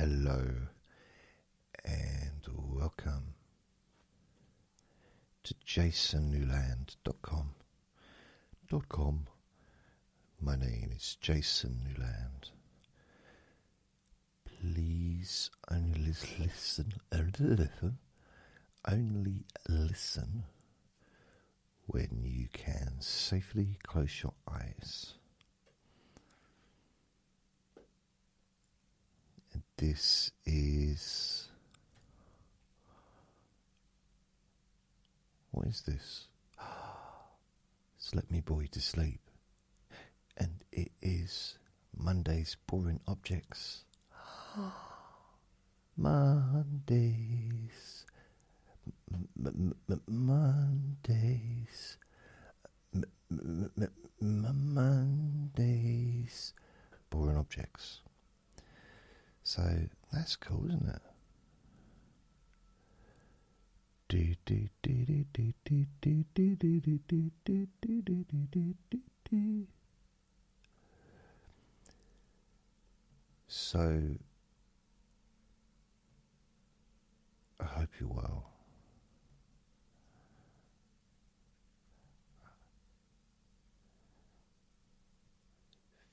Hello and welcome to jasonnewland.com. My name is Jason Newland. Please only listen when you can safely close your eyes. And this is... what is this? It's Let Me Bore You to Sleep. And it is Monday's Boring Objects. Mondays. Mondays. Mondays. Boring Objects. So that's cool, isn't it? So I hope you're well.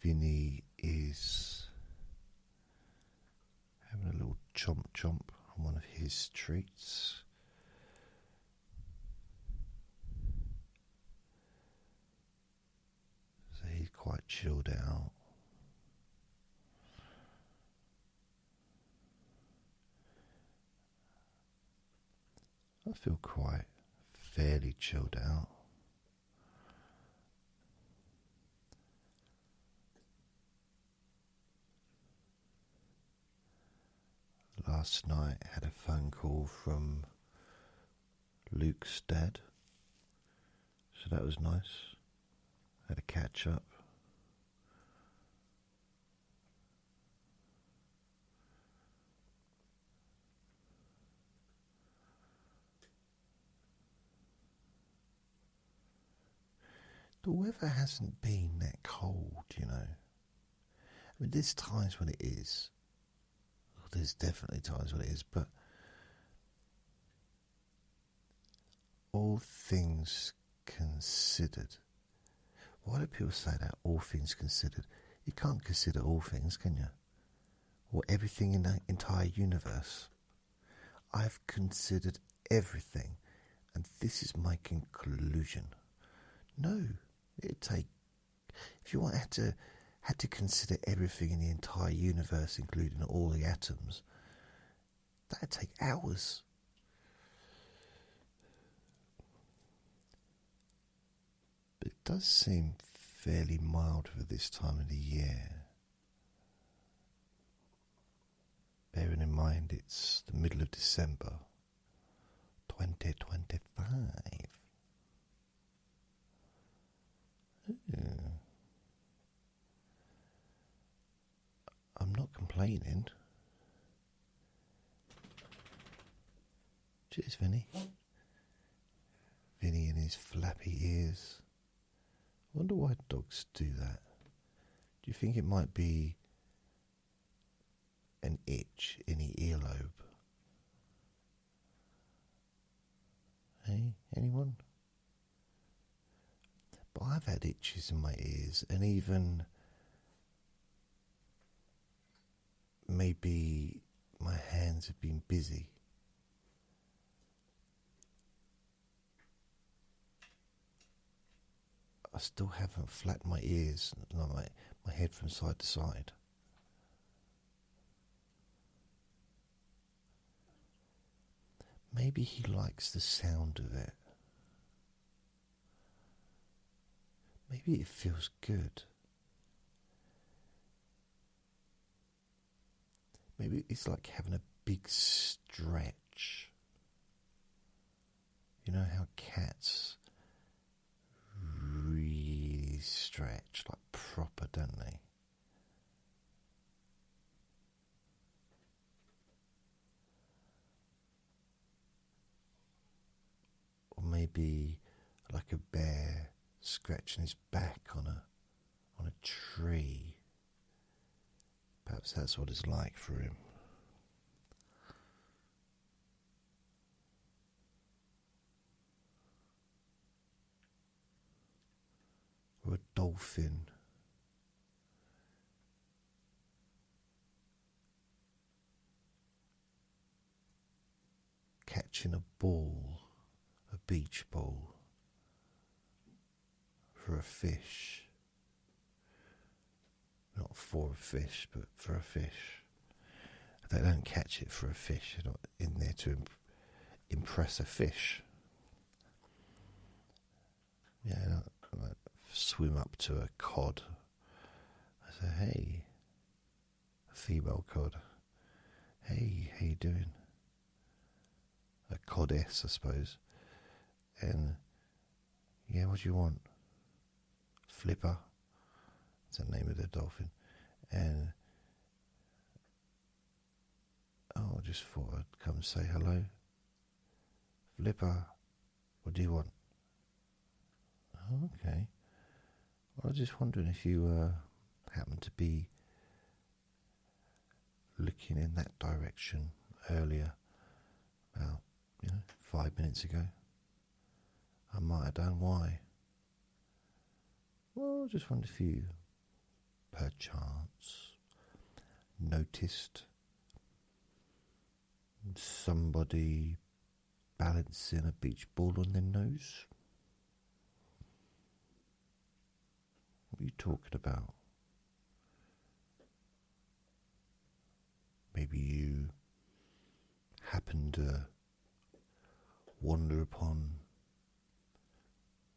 Vinny is having a little chomp on one of his treats. So he's quite chilled out. I feel quite fairly chilled out. Last night I had a phone call from Luke's dad, so that was nice. Had a catch up. The weather hasn't been that cold, you know. I mean, there's times when it is. There's definitely times when it is, but all things considered. Why do people say that? All things considered. You can't consider all things, can you? Or everything in the entire universe. I've considered everything, and this is my conclusion. No, it'd take. If you had to consider everything in the entire universe, including all the atoms, that'd take hours. But it does seem fairly mild for this time of the year. Bearing in mind it's the middle of December 2025. I'm not complaining. Cheers, Vinny. Vinny and his flappy ears. I wonder why dogs do that. Do you think it might be an itch in the earlobe? Hey, anyone? But I've had itches in my ears, and even maybe my hands have been busy. I still haven't flattened my ears, my head from side to side. Maybe he likes the sound of it. Maybe it feels good. Maybe it's like having a big stretch. You know how cats really stretch, like proper, don't they? Or maybe like a bear scratching his back on a tree. Perhaps that's what it's like for him. dolphin catching a ball, a beach ball, for a fish. Not for a fish, but for a fish. They don't catch it for a fish. They're not in there to impress a fish. Yeah, I swim up to a cod. I say, hey, a female cod. Hey, how you doing? A codess, I suppose. And, yeah, what do you want? Flipper. That's the name of the dolphin. And, I just thought I'd come say hello. Flipper, what do you want? Oh, okay. Well, I was just wondering if you happened to be looking in that direction earlier, about 5 minutes ago. I might have done. Why? Well, I just wondered if you, perchance, noticed somebody balancing a beach ball on their nose. What are you talking about? Maybe you happened to wander upon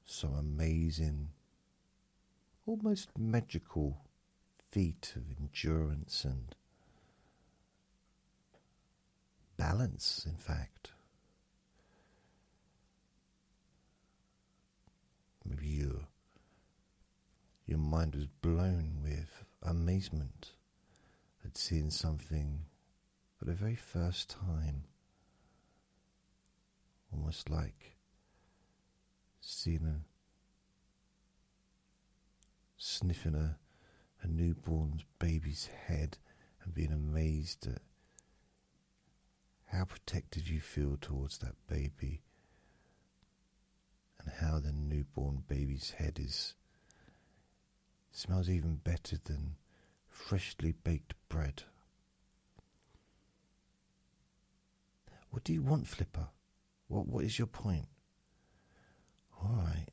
some amazing, almost magical feat of endurance and balance, in fact. Maybe your mind was blown with amazement at seeing something for the very first time. Almost like sniffing a newborn baby's head and being amazed at how protected you feel towards that baby, and how the newborn baby's head smells even better than freshly baked bread. What do you want, Flipper? What is your point? All right.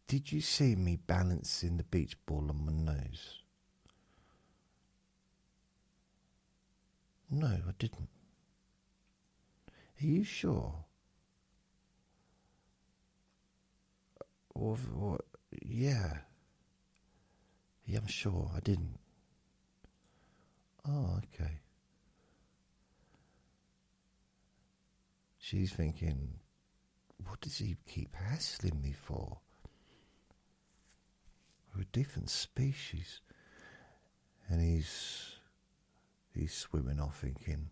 Did you see me balancing the beach ball on my nose? No, I didn't. Are you sure? What? Yeah. Yeah, I'm sure I didn't. Oh, okay. She's thinking, what does he keep hassling me for? We're a different species. And he's swimming off thinking,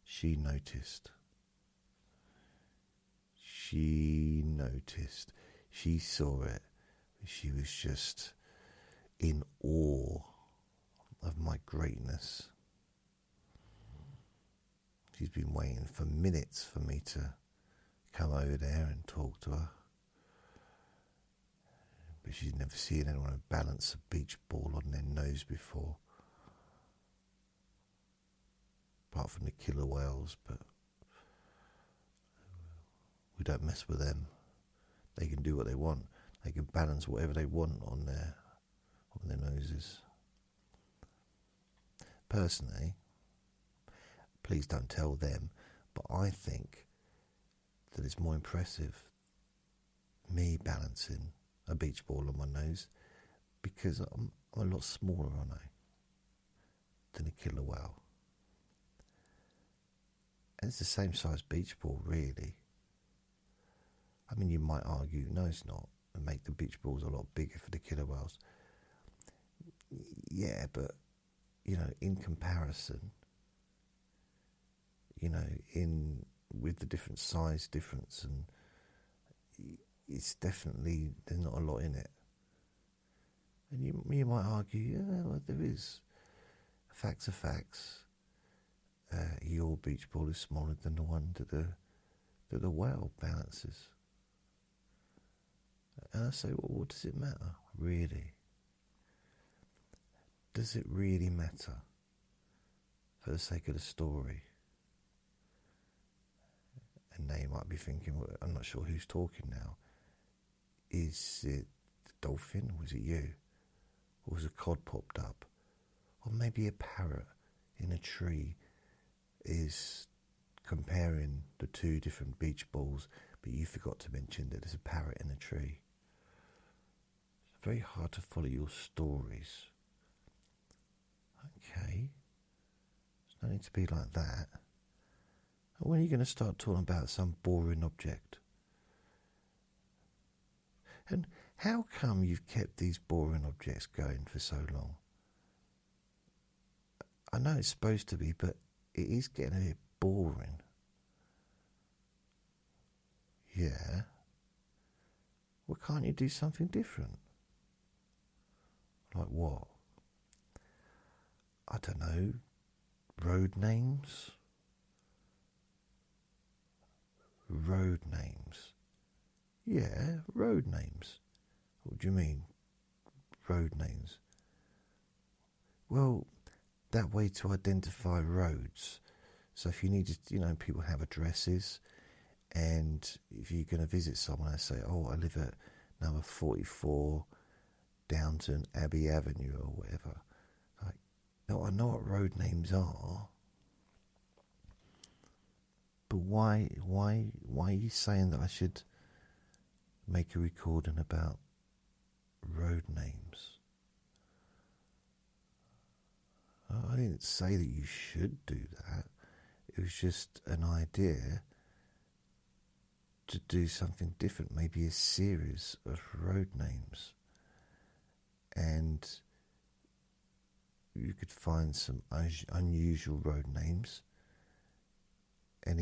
she noticed. She noticed. She saw it. She was just in awe of my greatness. She's been waiting for minutes for me to come over there and talk to her. But she's never seen anyone balance a beach ball on their nose before. Apart from the killer whales, but we don't mess with them. They can do what they want. They can balance whatever they want on their noses. Personally, please don't tell them, but I think that it's more impressive me balancing a beach ball on my nose, because I'm a lot smaller, aren't I, than a killer whale. And it's the same size beach ball, really. I mean, you might argue, no, it's not, and make the beach balls a lot bigger for the killer whales. Yeah, but, in comparison, with the different size difference, and it's definitely, there's not a lot in it. And you might argue, yeah, well, there is. Facts are facts. Your beach ball is smaller than the one that the whale balances. And I say, well, what does it matter, really? Does it really matter for the sake of the story? And now you might be thinking, well, I'm not sure who's talking now. Is it the dolphin? Was it you? Or was a cod popped up? Or maybe a parrot in a tree is comparing the two different beach balls, but you forgot to mention that there's a parrot in a tree. It's very hard to follow your stories. Okay, there's no need to be like that. When are you going to start talking about some boring object? And how come you've kept these boring objects going for so long? I know it's supposed to be, but it is getting a bit boring. Yeah. Well, can't you do something different? Like what? I don't know. Road names? Road names. Yeah, road names. What do you mean, road names? Well, that way to identify roads. So if you need to, people have addresses, and if you're going to visit someone and say, oh, I live at number 44 Downton Abbey Avenue or whatever. Like, no, I know what road names are. But why are you saying that I should make a recording about road names? I didn't say that you should do that. It was just an idea to do something different, maybe a series of road names. And you could find some unusual road names, and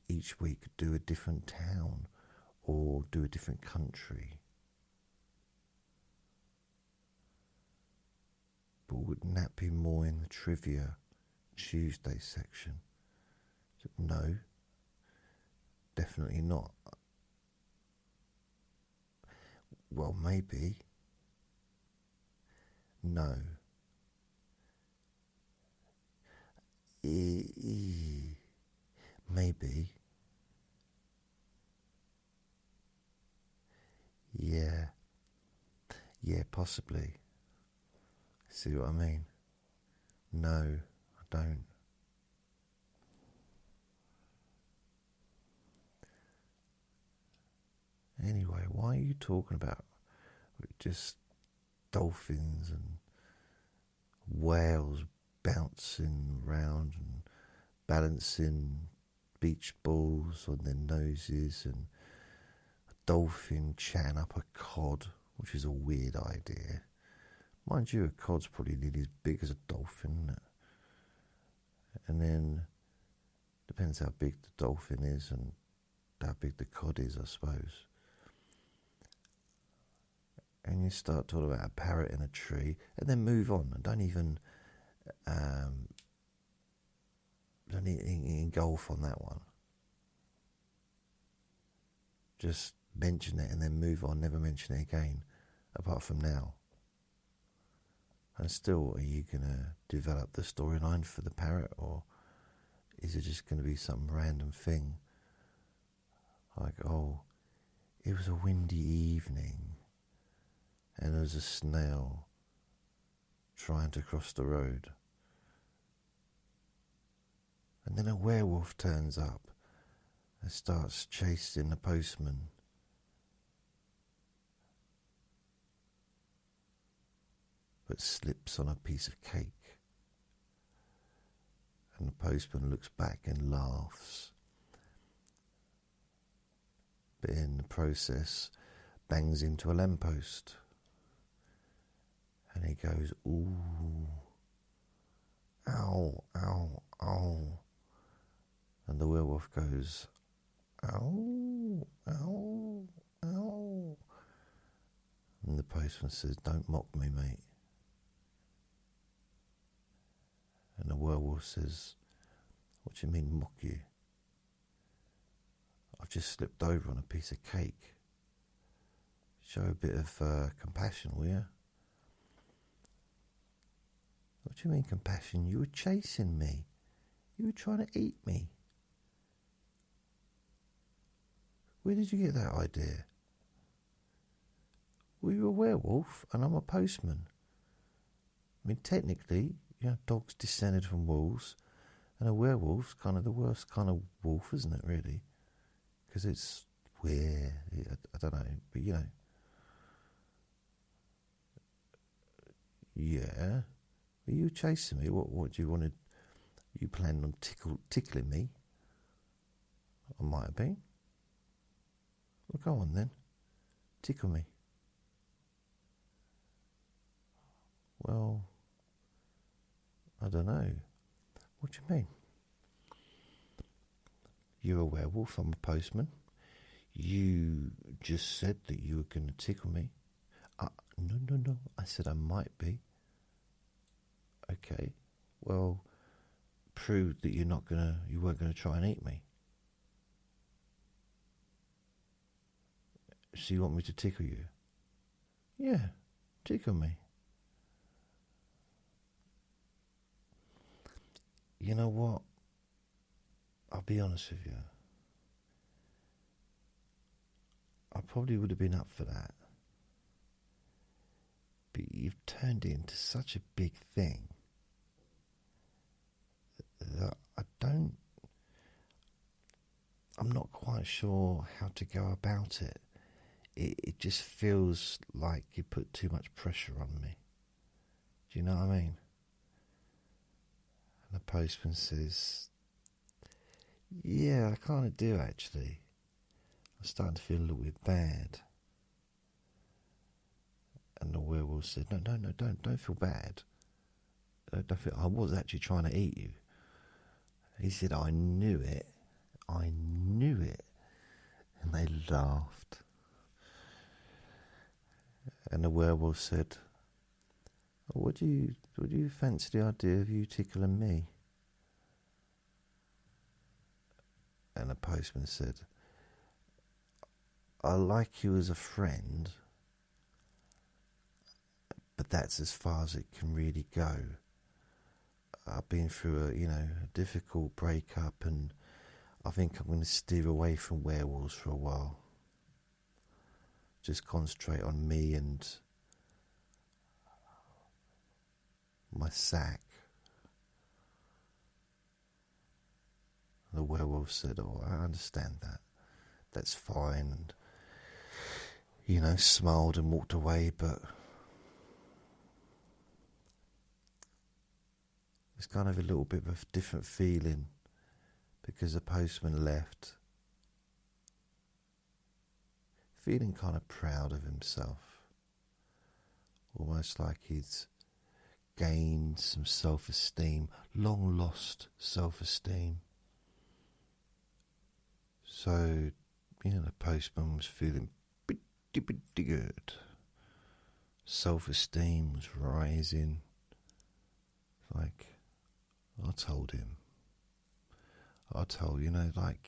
each week do a different town or do a different country. But wouldn't that be more in the Trivia Tuesday section? So, no, definitely not. Well, maybe. No. Maybe. Yeah. Yeah, possibly. See what I mean? No, I don't. Anyway, why are you talking about just dolphins and whales bouncing around and balancing beach balls on their noses, and a dolphin chatting up a cod, which is a weird idea. Mind you, a cod's probably nearly as big as a dolphin, isn't it? And then depends how big the dolphin is and how big the cod is, I suppose. And you start talking about a parrot in a tree, and then move on, and don't even engulf on that one. Just mention it and then move on, never mention it again, apart from now. And still, are you going to develop the storyline for the parrot, or is it just going to be some random thing? Like, oh, it was a windy evening, and there was a snail trying to cross the road. And then a werewolf turns up and starts chasing the postman. But slips on a piece of cake. And the postman looks back and laughs. But in the process, bangs into a lamppost. And he goes, ooh, ow, ow, ow. And the werewolf goes, ow, ow, ow. And the postman says, don't mock me, mate. And the werewolf says, what do you mean mock you? I've just slipped over on a piece of cake. Show a bit of compassion, will you? What do you mean compassion? You were chasing me. You were trying to eat me. Where did you get that idea? Well, you're a werewolf and I'm a postman. I mean, technically, dogs descended from wolves, and a werewolf's kind of the worst kind of wolf, isn't it, really? Because it's weird. I don't know, but Yeah. Were you chasing me? What do you want to... You planned on tickling me? I might have been. Well, go on then. Tickle me. Well, I don't know. What do you mean? You're a werewolf, I'm a postman. You just said that you were going to tickle me. No. I said I might be. Okay. Well, prove that you weren't gonna try and eat me. So you want me to tickle you? Yeah, tickle me. You know what? I'll be honest with you. I probably would have been up for that. But you've turned it into such a big thing that I'm not quite sure how to go about it. It just feels like you put too much pressure on me. Do you know what I mean? And the postman says, yeah, I kind of do actually. I'm starting to feel a little bit bad. And the werewolf said, no, don't feel bad. I was actually trying to eat you. He said, I knew it. And they laughed. And the werewolf said, would you fancy the idea of you tickling me? And the postman said, I like you as a friend, but that's as far as it can really go. I've been through a difficult breakup, and I think I'm going to steer away from werewolves for a while. Just concentrate on me and my sack. The werewolf said, oh, I understand that. That's fine. And, smiled and walked away, but it's kind of a little bit of a different feeling because the postman left, feeling kind of proud of himself, almost like he's gained some self-esteem, long lost self-esteem. So, the postman was feeling pretty good. Self-esteem was rising. Like, I told,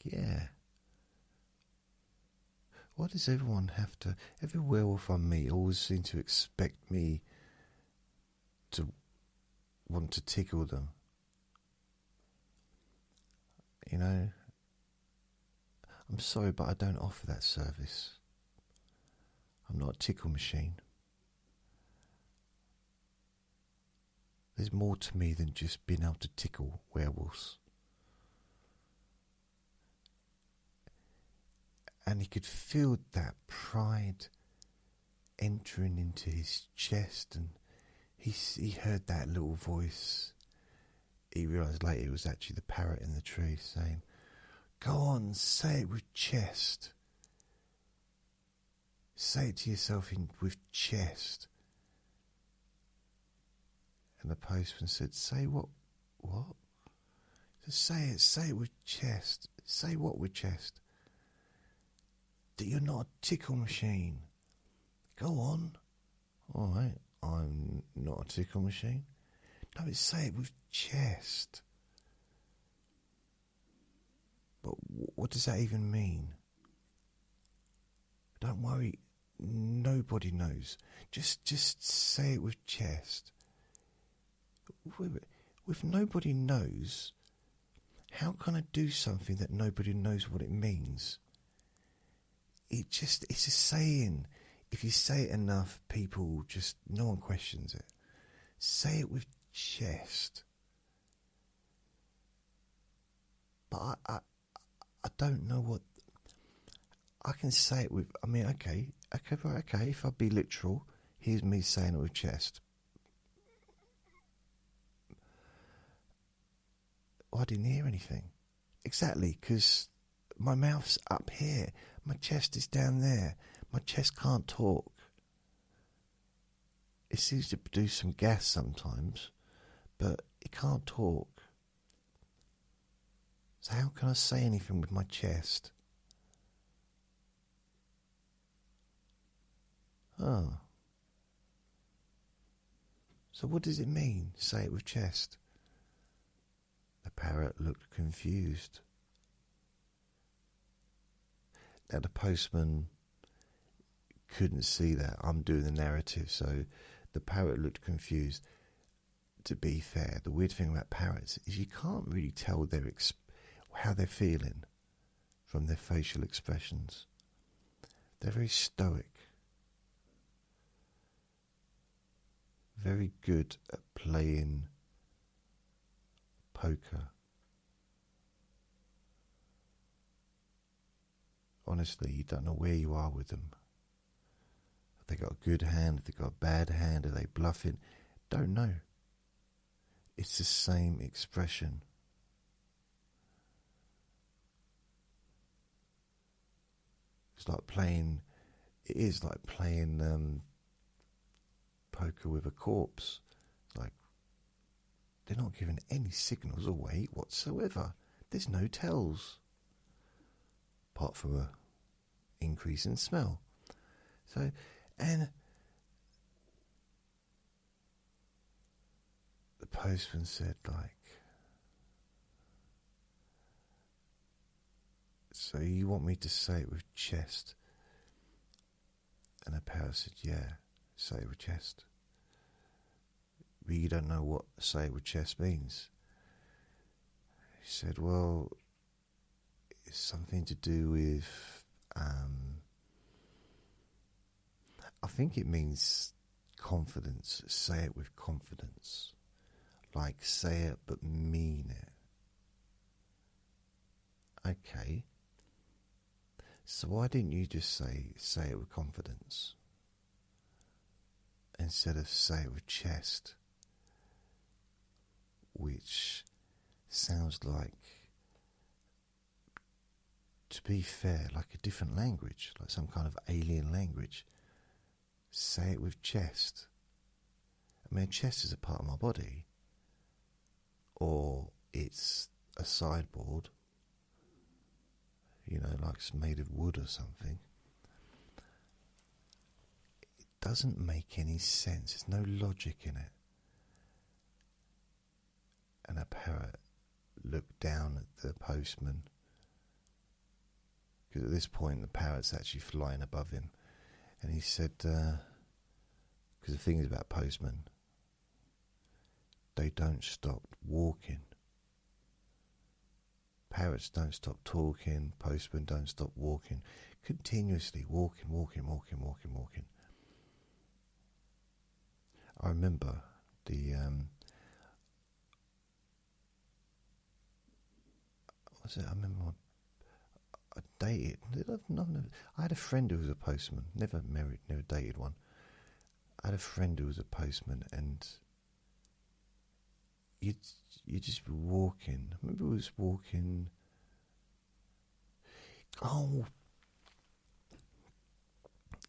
yeah. Why does everyone have to, every werewolf I meet always seem to expect me to want to tickle them? I'm sorry, but I don't offer that service. I'm not a tickle machine. There's more to me than just being able to tickle werewolves. And he could feel that pride entering into his chest, and he heard that little voice. He realised later it was actually the parrot in the tree saying, go on, say it with chest. Say it to yourself with chest. And the postman said, say what? What? Say it with chest. Say what with chest? That you're not a tickle machine. Go on. All right, I'm not a tickle machine. No, say it with chest. But what does that even mean? Don't worry, nobody knows. Just say it with chest. With nobody knows, how can I do something that nobody knows what it means? It's a saying. If you say it enough, people just, no one questions it. Say it with chest. But I don't know what I can say it with. I mean, okay. If I be literal, here's me saying it with chest. Oh, I didn't hear anything. Exactly, because my mouth's up here. My chest is down there. My chest can't talk. It seems to produce some gas sometimes, but it can't talk. So how can I say anything with my chest? Oh. So what does it mean, say it with chest? The parrot looked confused. Now the postman couldn't see that. I'm doing the narrative, so the parrot looked confused. To be fair, the weird thing about parrots is you can't really tell how they're feeling from their facial expressions. They're very stoic. Very good at playing poker. Honestly, you don't know where you are with them. Have they got a good hand? Have they got a bad hand? Are they bluffing? Don't know. It's the same expression. It's like playing. It is like playing poker with a corpse. Like, they're not giving any signals away whatsoever. There's no tells, apart from a increase in smell. So, and the postman said, like, so you want me to say it with chest? And the parrot said, yeah, say it with chest. But you don't know what say it with chest means. He said, well, it's something to do with, I think it means confidence. Say it with confidence. Like, say it but mean it. Okay. So why didn't you just say it with confidence instead of say it with chest, which sounds like, to be fair, like a different language, like some kind of alien language. Say it with chest. I mean, chest is a part of my body, or it's a sideboard, you know, like it's made of wood or something. It doesn't make any sense. There's no logic in it. And a parrot looked down at the postman, because at this point the parrot's actually flying above him, and he said, because the thing is about postmen, they don't stop walking. Parrots don't stop talking, postmen don't stop walking, continuously walking. I remember the I remember I dated. I had a friend who was a postman. Never married, never dated one. I had a friend who was a postman, and you'd just be walking. I remember I was walking. Oh,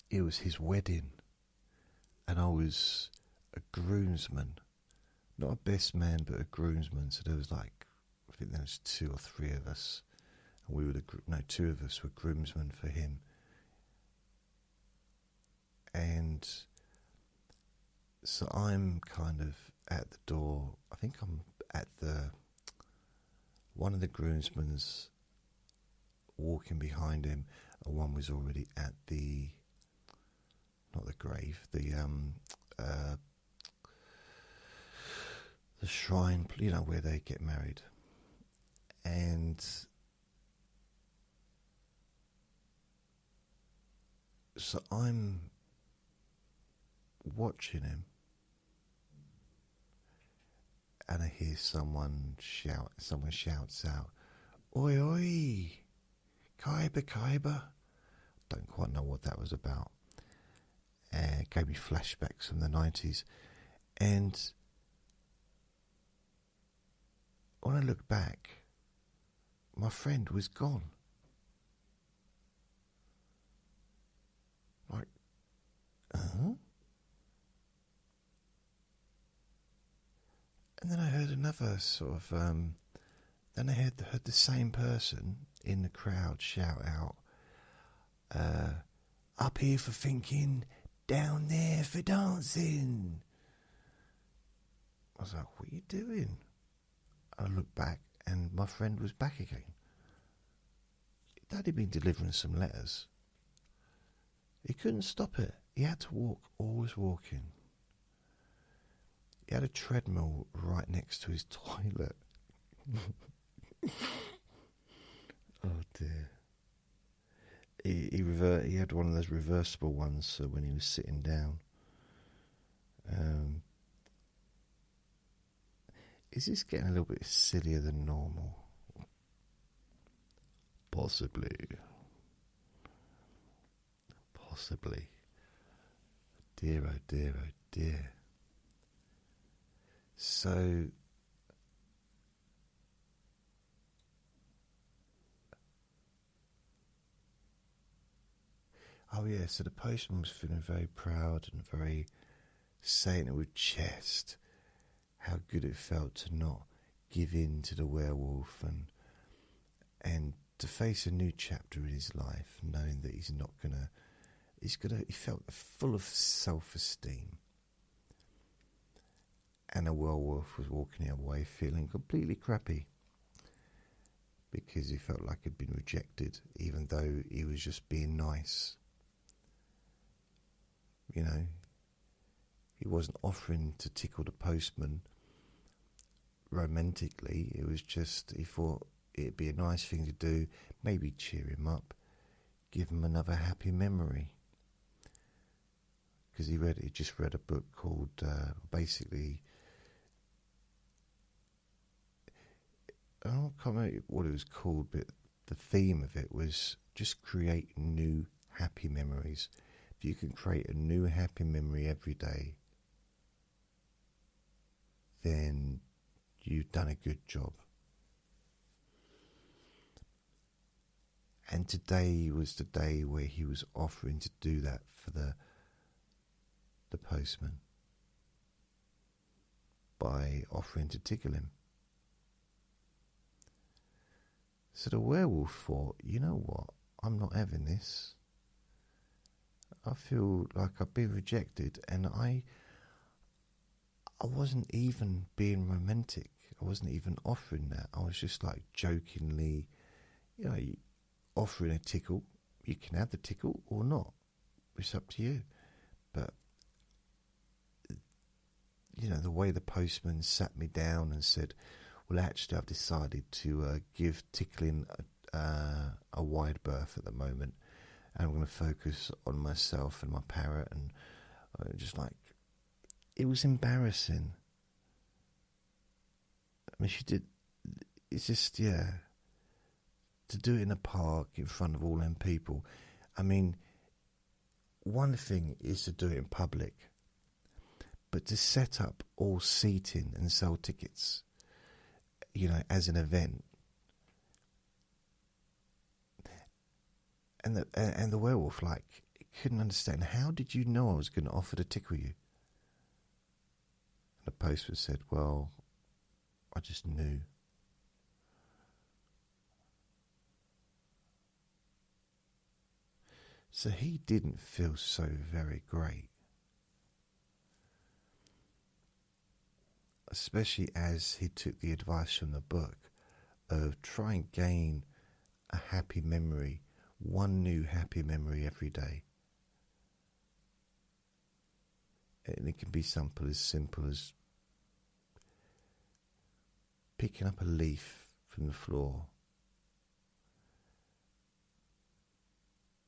it was his wedding, and I was a groomsman, not a best man, but a groomsman. So there was like, I think there was 2 or 3 of us, and we were 2 of us were groomsmen for him. And so I'm kind of at the door. I think I'm at one of the groomsmen's walking behind him, and one was already at the not the grave, the shrine, you know, where they get married. And so I'm watching him, and I hear someone shouts out, "Oi, oi, Kaiba, Kaiba." Don't quite know what that was about. It gave me flashbacks from the 90s. And when I look back, my friend was gone. Like, huh? And then I heard another sort of, then I heard the same person in the crowd shout out, "Up here for thinking, down there for dancing." I was like, "What are you doing?" I looked back, and my friend was back again. Daddy had been delivering some letters. He couldn't stop it. He had to walk, always walking. He had a treadmill right next to his toilet. Oh dear. He had one of those reversible ones, so when he was sitting down. Is this getting a little bit sillier than normal? Possibly. Dear, oh dear, oh dear. So, oh yeah, so the postman was feeling very proud and very saying it with chest how good it felt to not give in to the werewolf and to face a new chapter in his life, knowing that he felt full of self-esteem. And the werewolf was walking away feeling completely crappy because he felt like he'd been rejected, even though he was just being nice. You know, he wasn't offering to tickle the postman romantically. It was just, he thought it'd be a nice thing to do, maybe cheer him up, give him another happy memory. Because he just read a book called, basically, I can't remember what it was called, but the theme of it was just create new happy memories. If you can create a new happy memory every day, then you've done a good job. And today was the day where he was offering to do that for the postman by offering to tickle him. So the werewolf thought, you know what, I'm not having this. I feel like I've been rejected, and I wasn't even being romantic. I wasn't even offering that. I was just like jokingly, you know, offering a tickle. You can have the tickle or not. It's up to you. But, you know, the way the postman sat me down and said, well, actually, I've decided to give tickling a wide berth at the moment, and I'm going to focus on myself and my parrot, and just like, it was embarrassing. I mean, she did, it's just, yeah, to do it in a park in front of all them people. I mean, one thing is to do it in public, but to set up all seating and sell tickets, you know, as an event. And the werewolf, like, couldn't understand. How did you know I was going to offer to tickle you? And the postman said, well, I just knew. So he didn't feel so very great. Especially as he took the advice from the book of try and gain a happy memory, one new happy memory every day. And it can be simple as picking up a leaf from the floor.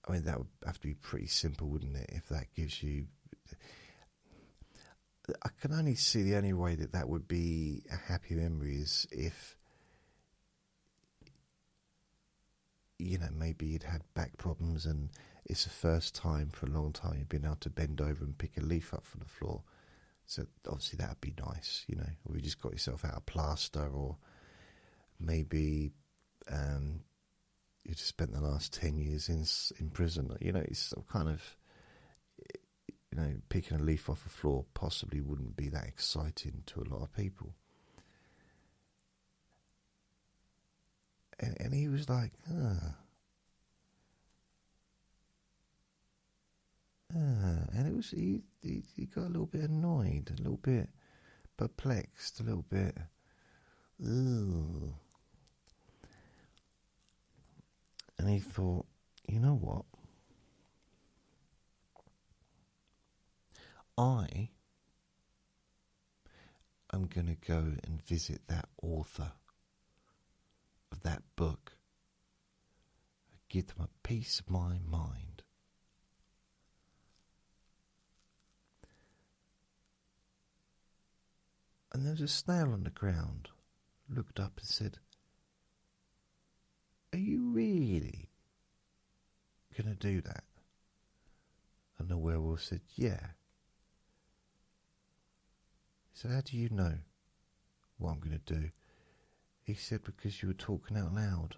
I mean, that would have to be pretty simple, wouldn't it? If that gives you... I can only see the only way that would be a happy memory is if, you know, maybe you'd had back problems and it's the first time for a long time you've been able to bend over and pick a leaf up from the floor. So obviously that would be nice, you know. Or you just got yourself out of plaster, or maybe you just spent the last 10 years in prison. You know, it's some kind of, you know, picking a leaf off the floor possibly wouldn't be that exciting to a lot of people. And he was like, and it was he got a little bit annoyed, a little bit perplexed, a little bit, ugh. And he thought, you know what? I am going to go and visit that author of that book, give them a piece of my mind. And there was a snail on the ground, looked up and said, are you really going to do that? And the werewolf said, yeah. He said, how do you know what I'm going to do? He said, because you were talking out loud.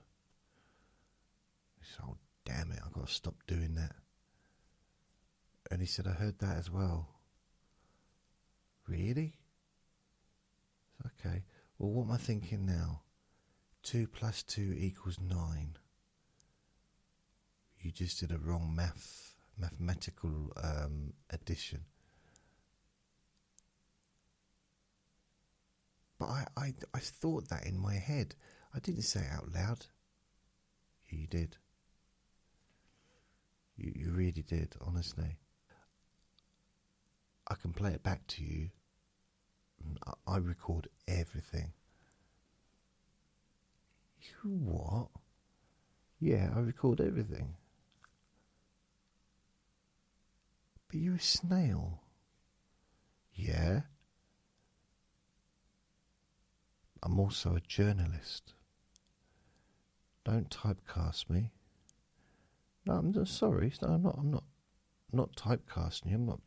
He said, oh, damn it, I've got to stop doing that. And he said, I heard that as well. Really? Okay, well, what am I thinking now? 2 + 2 = 9. You just did a wrong mathematical addition. But I thought that in my head. I didn't say it out loud. You did. You really did, honestly. I can play it back to you. I record everything. You what? Yeah, I record everything. But you're a snail. Yeah. I'm also a journalist. Don't typecast me. No, I'm just sorry. No, I'm not typecasting you. I'm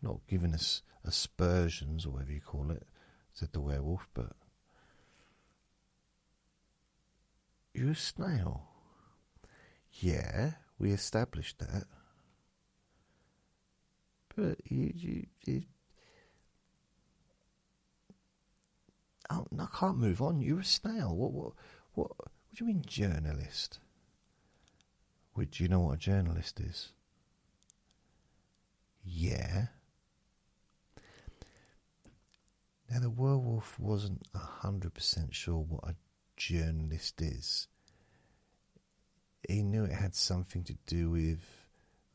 not giving us aspersions or whatever you call it, said the werewolf, but you're a snail. Yeah, we established that. But you oh, I can't move on. You're a snail. What do you mean, journalist? Well, do you know what a journalist is? Yeah. Now, the werewolf wasn't 100% sure what a journalist is. He knew it had something to do with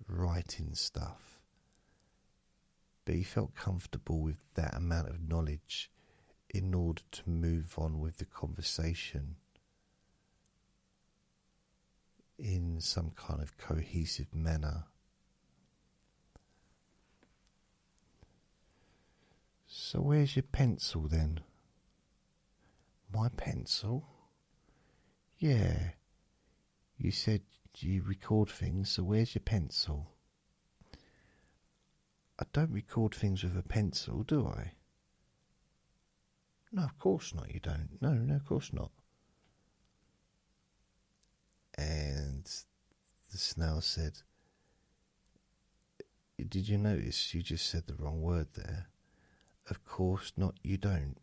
writing stuff, but he felt comfortable with that amount of knowledge in order to move on with the conversation in some kind of cohesive manner. So where's your pencil then? My pencil? Yeah. You said you record things, so where's your pencil? I don't record things with a pencil, do I? No, of course not, you don't. No, of course not. And the snail said, did you notice you just said the wrong word there? Of course not, you don't.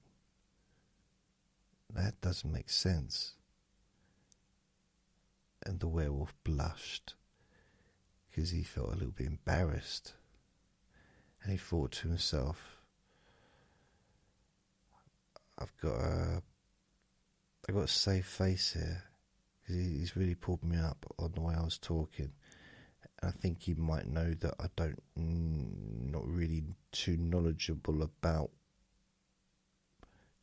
That doesn't make sense. And the werewolf blushed because he felt a little bit embarrassed. And he thought to himself, I've got a safe face here, because he's really pulled me up on the way I was talking. I think he might know that I don't, not really too knowledgeable about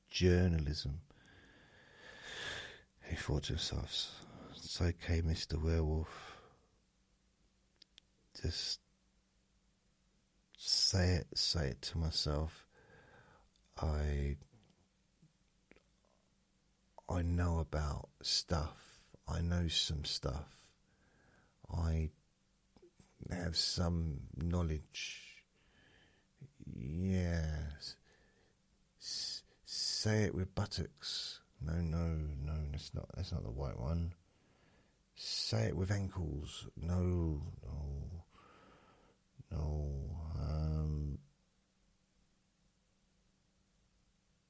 journalism. He thought to himself, it's okay, Mr. Werewolf. Just say it to myself. I know about stuff. I know some stuff. I have some knowledge. Yes. Say it with buttocks. No, that's not the right one. Say it with ankles. No.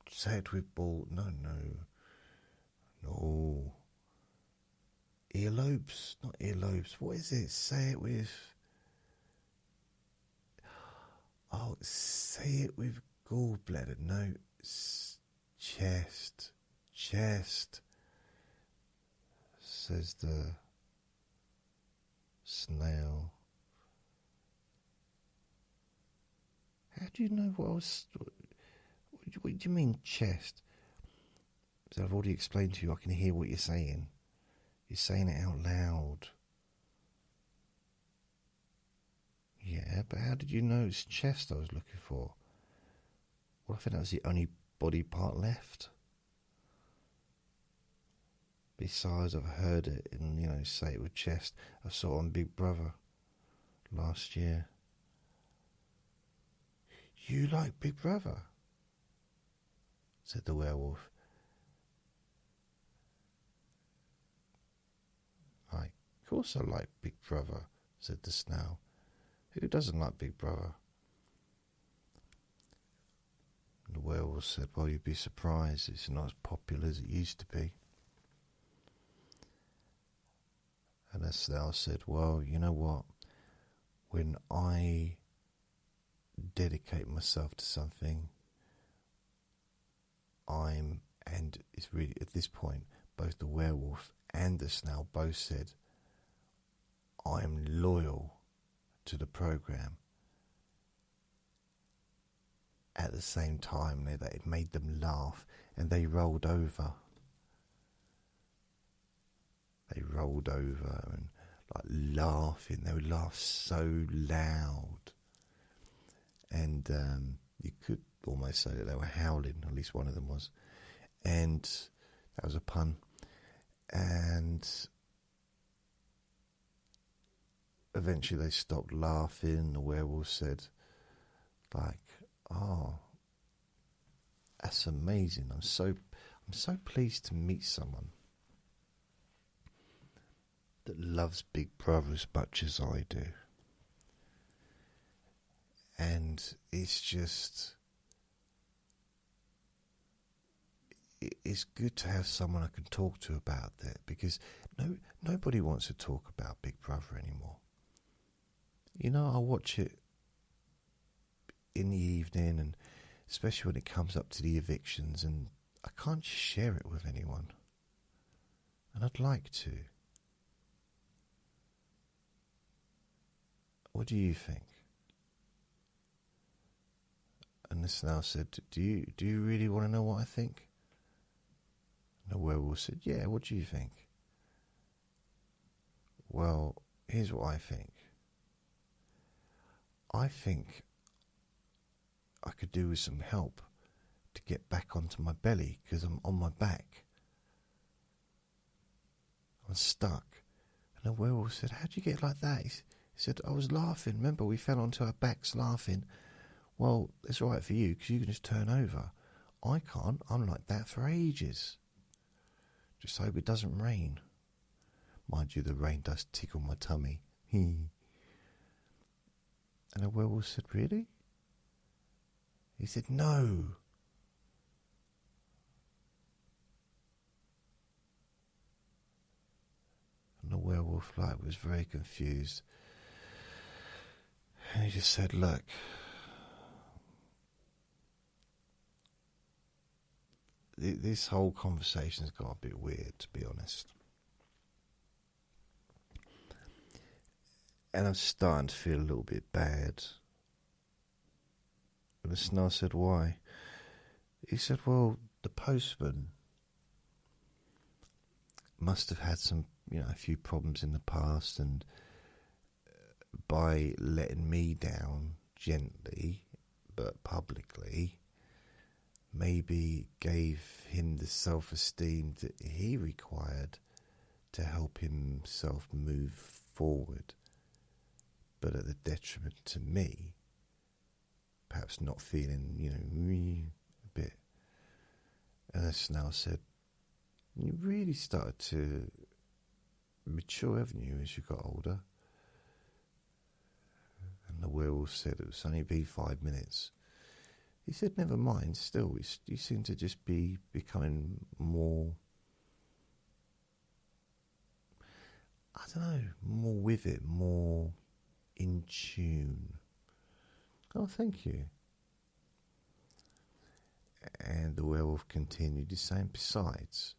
Say it with ball. No. Earlobes, not earlobes. What is it? Say it with. Oh, say it with gallbladder. No, chest, says the snail. How do you know what else? What do you mean chest? So I've already explained to you. I can hear what you're saying. You're saying it out loud. Yeah, but how did you know it's chest I was looking for? Well, I think that was the only body part left. Besides, I've heard it and, say it with chest. I saw it on Big Brother last year. You like Big Brother? Said the werewolf. Of course I like Big Brother, said the snail. Who doesn't like Big Brother? And the werewolf said, well, you'd be surprised. It's not as popular as it used to be. And the snail said, well, you know what? When I dedicate myself to something, and it's really, at this point, both the werewolf and the snail both said, I'm loyal to the program. At the same time, that it made them laugh, and they rolled over. They rolled over and laughing. They would laugh so loud, and you could almost say that they were howling. At least one of them was, and that was a pun. And eventually they stopped laughing. The werewolf said, oh, that's amazing. I'm so pleased to meet someone that loves Big Brother as much as I do. And it's just, it's good to have someone I can talk to about that, because nobody wants to talk about Big Brother anymore. I watch it in the evening, and especially when it comes up to the evictions, and I can't share it with anyone. And I'd like to. What do you think? And the snail said, do you really want to know what I think? And the werewolf said, yeah, what do you think? Well, here's what I think. I think I could do with some help to get back onto my belly, because I'm on my back. I'm stuck. And the werewolf said, how'd you get like that? He said, I was laughing. Remember, we fell onto our backs laughing. Well, it's all right for you, because you can just turn over. I can't. I'm like that for ages. Just hope it doesn't rain. Mind you, the rain does tickle my tummy. And the werewolf said, really? He said, no. And the werewolf was very confused. And he just said, look, this whole conversation's got a bit weird, to be honest. And I'm starting to feel a little bit bad. And the Snail said, why? He said, well, the postman must have had some, a few problems in the past, and by letting me down gently but publicly, maybe gave him the self-esteem that he required to help himself move forward, but at the detriment to me, perhaps not feeling, a bit. And the Snail said, you really started to mature, haven't you, as you got older? And the Werewolf said it was only been 5 minutes. He said, never mind, still, you seem to just be becoming more, I don't know, more with it, more in tune. Oh, thank you. And the Werewolf continued, he's saying, besides,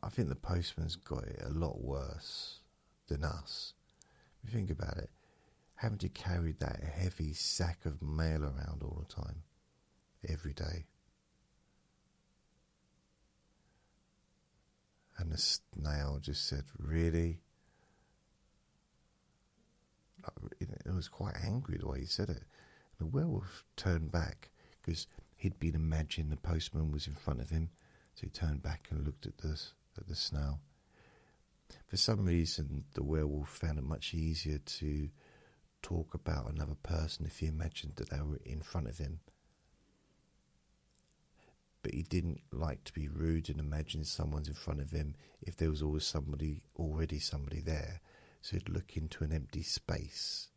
I think the postman's got it a lot worse than us. If you think about it, having to carry that heavy sack of mail around all the time, every day. And the Snail just said, really? It was quite angry the way he said it. The Werewolf turned back because he'd been imagining the postman was in front of him, so he turned back and looked at the Snail. For some reason, the Werewolf found it much easier to talk about another person if he imagined that they were in front of him. But he didn't like to be rude and imagine someone's in front of him if there was always already somebody there. So he'd look into an empty space.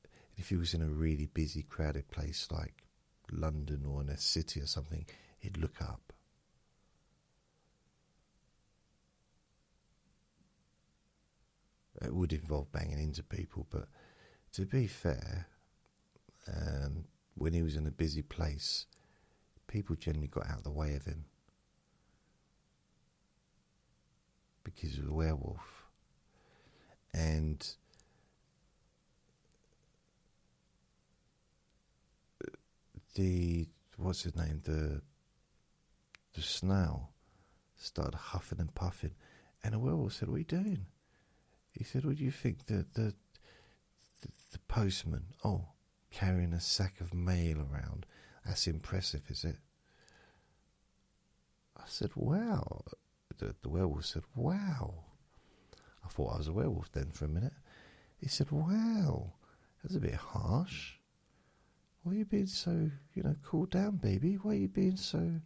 And if he was in a really busy, crowded place like London or in a city or something, he'd look up. It would involve banging into people, but to be fair, when he was in a busy place, people generally got out of the way of him because he was a werewolf. And what's his name, the Snail started huffing and puffing, and the werewolf said, what are you doing? He said, what do you think, the postman, carrying a sack of mail around, that's impressive, is it? I said, wow. The werewolf said, wow. I thought I was a werewolf then for a minute. He said, wow, that's a bit harsh. Why are you being so, cool down, baby? Why are you being so,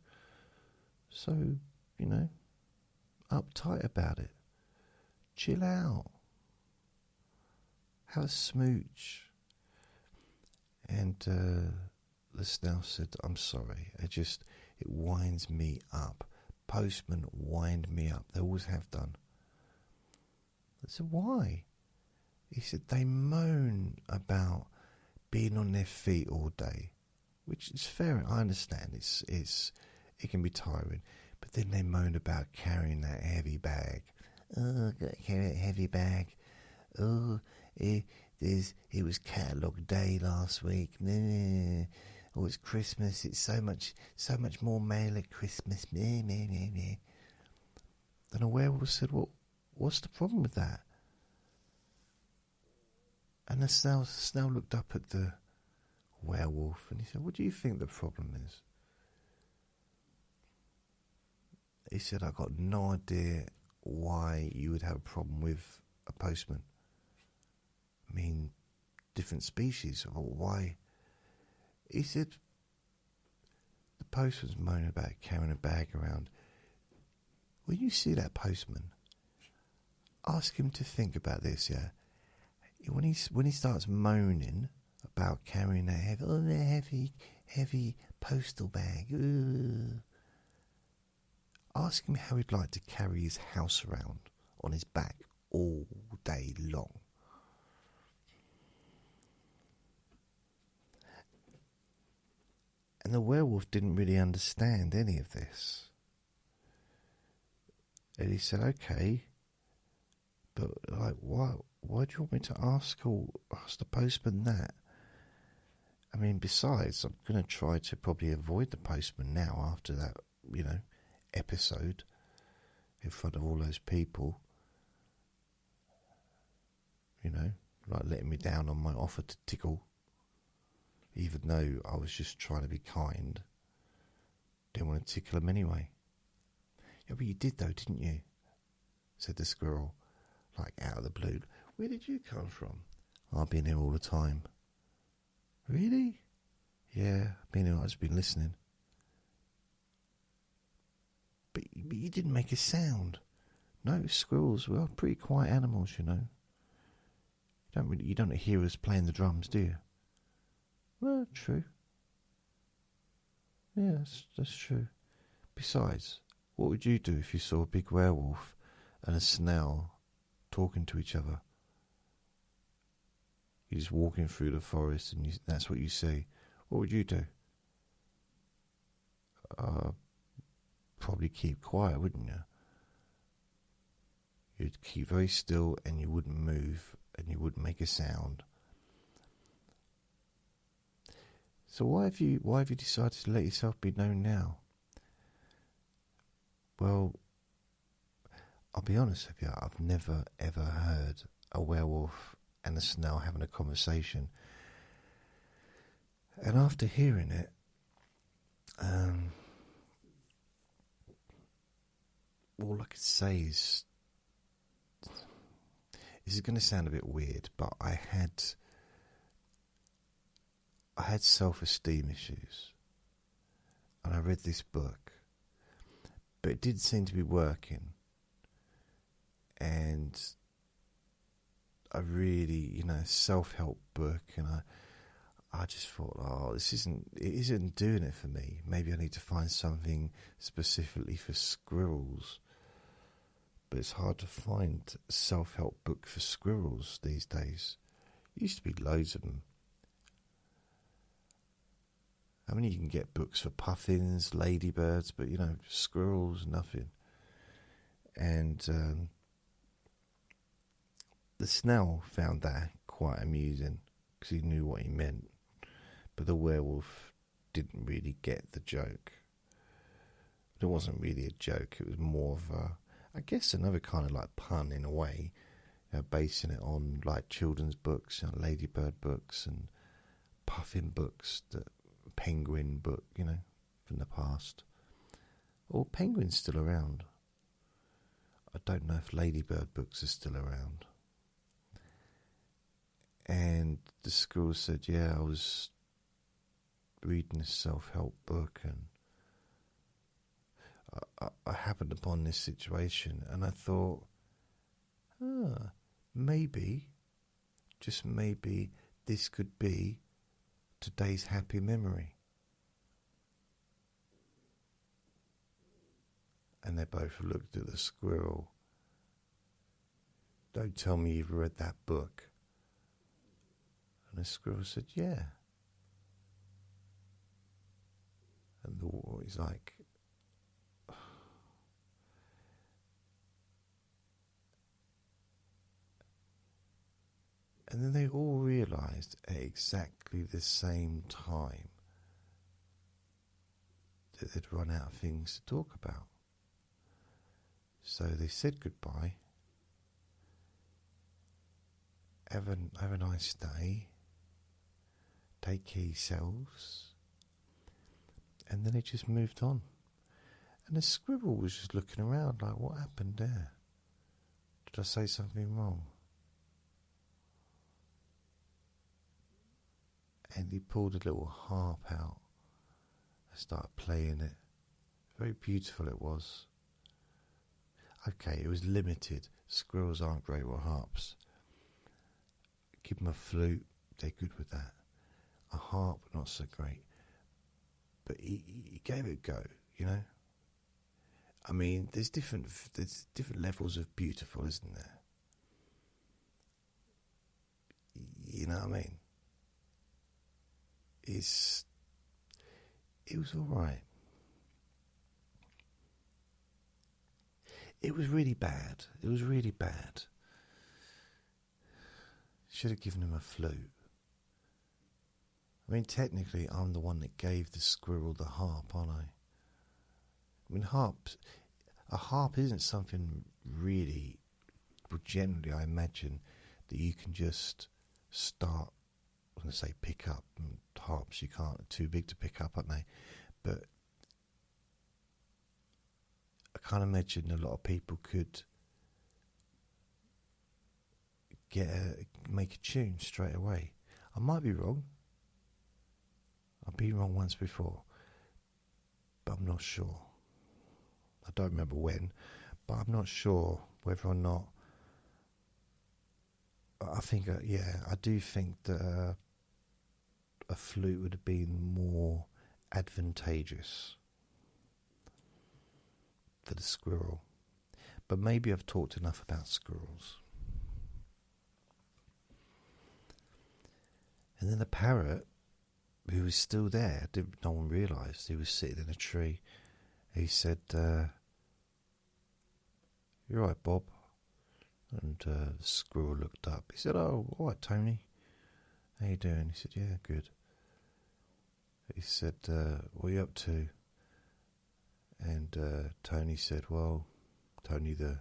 uptight about it? Chill out. Have a smooch. And the Snail said, I'm sorry. It winds me up. Postmen wind me up. They always have done. I said, why? He said, they moan about being on their feet all day, which is fair. I understand. It can be tiring. But then they moan about carrying that heavy bag. Oh, I've got to carry a heavy bag. Oh, it was catalogue day last week. Oh, it's Christmas. It's so much more mail at Christmas. And a werewolf said, well, what's the problem with that? And the Snail looked up at the werewolf and he said, what do you think the problem is? He said, I've got no idea why you would have a problem with a postman. I mean, different species, or why? He said, the postman's moaning about carrying a bag around. When you see that postman, ask him to think about this, yeah? When he starts moaning about carrying that heavy postal bag, ask him how he'd like to carry his house around on his back all day long. And the werewolf didn't really understand any of this. And he said, okay, But like, why do you want me to ask the postman that? I mean, besides, I'm going to try to probably avoid the postman now after that, episode in front of all those people. Like letting me down on my offer to tickle, even though I was just trying to be kind. Didn't want to tickle him anyway. Yeah, but you did though, didn't you? Said the squirrel, like out of the blue. Where did you come from? I've been here all the time. Really? Yeah, I've been here, I've just been listening. But you didn't make a sound. No, squirrels, well, pretty quiet animals, You don't hear us playing the drums, do you? Well, true. Yeah, that's true. Besides, what would you do if you saw a big werewolf and a snail talking to each other? You're just walking through the forest and that's what you see. What would you do? Probably keep quiet, wouldn't you? You'd keep very still and you wouldn't move and you wouldn't make a sound. So why have you decided to let yourself be known now? Well, I'll be honest with you, I've never ever heard a werewolf and a snail having a conversation. And after hearing it, all I could say is, this is going to sound a bit weird, but I had self-esteem issues, and I read this book, but it did seem to be working, and I really, self-help book, and I just thought, it isn't doing it for me. Maybe I need to find something specifically for squirrels. But it's hard to find a self-help book for squirrels these days. There used to be loads of them. I mean, you can get books for puffins, ladybirds, but, squirrels, nothing. And the snail found that quite amusing because he knew what he meant. But the werewolf didn't really get the joke. It wasn't really a joke. It was more of I guess another kind of like pun in a way, basing it on like children's books, ladybird books and puffin books, the penguin book, from the past. Or penguin's still around. I don't know if ladybird books are still around. And the squirrel said, yeah, I was reading a self-help book and I happened upon this situation and I thought, maybe, just maybe, this could be today's happy memory. And they both looked at the squirrel. Don't tell me you've read that book. And the squirrel said, yeah. And he's like, and then they all realised at exactly the same time that they'd run out of things to talk about. So they said goodbye. Have a nice day. Take care of yourselves. And then they just moved on. And the squirrel was just looking around like, what happened there? Did I say something wrong? And he pulled a little harp out and started playing it. Very beautiful it was. Okay, it was limited. Squirrels aren't great with harps. Give them a flute, they're good with that. A harp, not so great. But he gave it a go, I mean, there's different levels of beautiful, isn't there? You know what I mean? It was alright. It was really bad. It was really bad. Should have given him a flute. I mean, technically, I'm the one that gave the squirrel the harp, aren't I? I mean, a harp isn't something really, well, generally, I imagine that you can just start, I'm going to say pick up. And harps, you can't, too big to pick up, aren't they? But I can't imagine a lot of people could make a tune straight away. I might be wrong. I've been wrong once before, but I'm not sure. I don't remember when, but I'm not sure whether or not. I think, I do think that a flute would have been more advantageous for the squirrel. But maybe I've talked enough about squirrels. And then the parrot, who was still there, no one realised he was sitting in a tree. He said, "You're right, Bob." And the squirrel looked up. He said, "Oh, all right, Tony. How you doing?" He said, "Yeah, good." He said, "What are you up to?" And Tony said, "Well," Tony the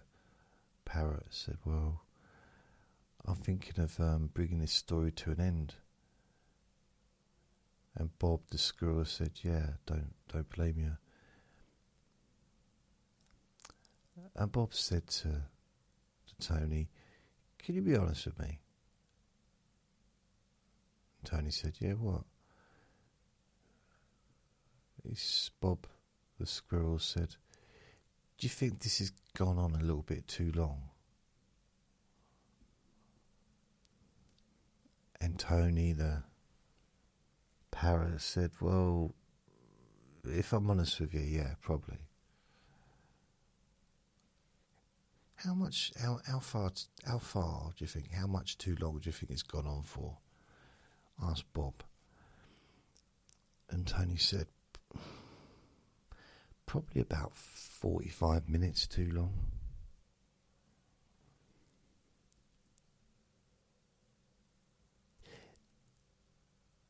parrot said, "Well, I'm thinking of bringing this story to an end." And Bob the squirrel said, "Yeah, don't blame you." And Bob said to Tony, "Can you be honest with me?" And Tony said, "Yeah, what?" Bob the squirrel said, "Do you think this has gone on a little bit too long?" And Tony the parrot said, "Well, if I'm honest with you, yeah, probably." How far do you think, how much too long do you think it's gone on for? Asked Bob. And Tony said, "Probably about 45 minutes too long."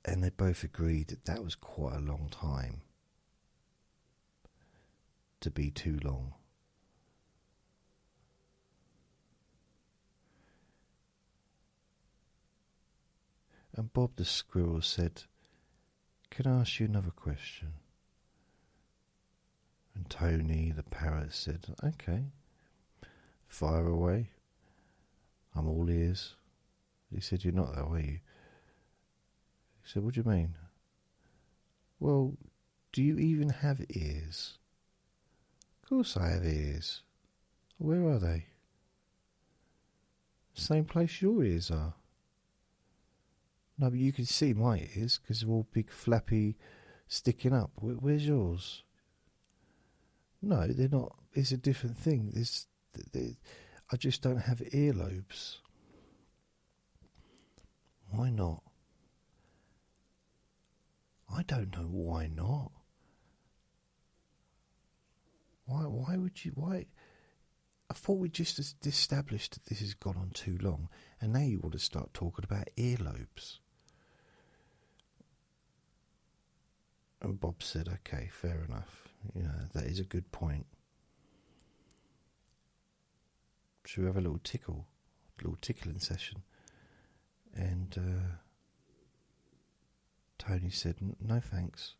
And they both agreed that that was quite a long time to be too long. And Bob the squirrel said, "Can I ask you another question?" And Tony the parrot said, "Okay, fire away. I'm all ears." He said, "You're not that way." He said, "What do you mean?" "Well, do you even have ears?" "Of course I have ears." "Where are they?" "Same place your ears are." "No, but you can see my ears because they're all big, flappy, sticking up. Where's yours?" "No, they're not. It's a different thing. I just don't have earlobes." "Why not?" "I don't know why not. Why would you? Why? I thought we just established that this has gone on too long, and now you want to start talking about earlobes." And Bob said, "Okay, fair enough. That is a good point. Should we have a little tickling session?" And Tony said, "No thanks."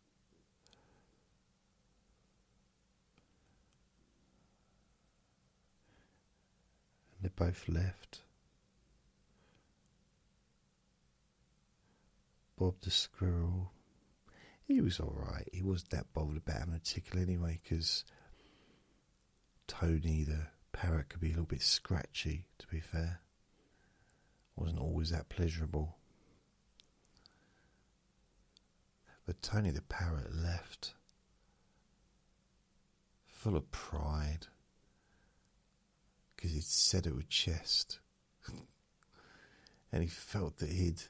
And they both left. Bob the squirrel, he was alright. He wasn't that bothered about having a tickle anyway, because Tony the parrot could be a little bit scratchy, to be fair. Wasn't always that pleasurable. But Tony the parrot left, full of pride, because he'd said it with chest. And he felt that he'd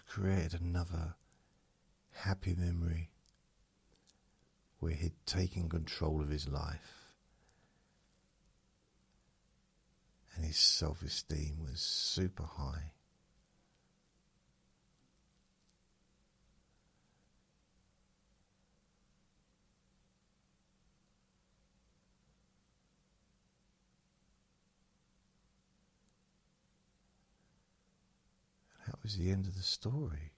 created another happy memory where he'd taken control of his life and his self-esteem was super high. That was the end of the story.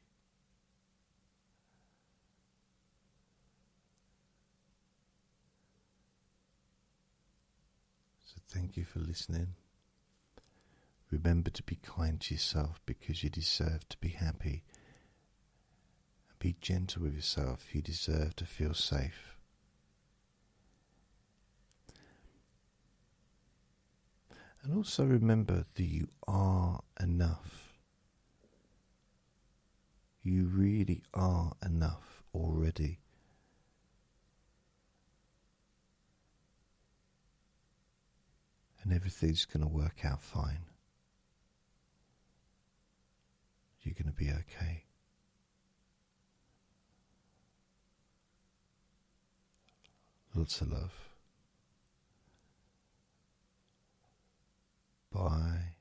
So thank you for listening. Remember to be kind to yourself because you deserve to be happy. And be gentle with yourself. You deserve to feel safe. And also remember that you are enough. You really are enough already. And everything's going to work out fine. You're going to be okay. Lots of love. Bye.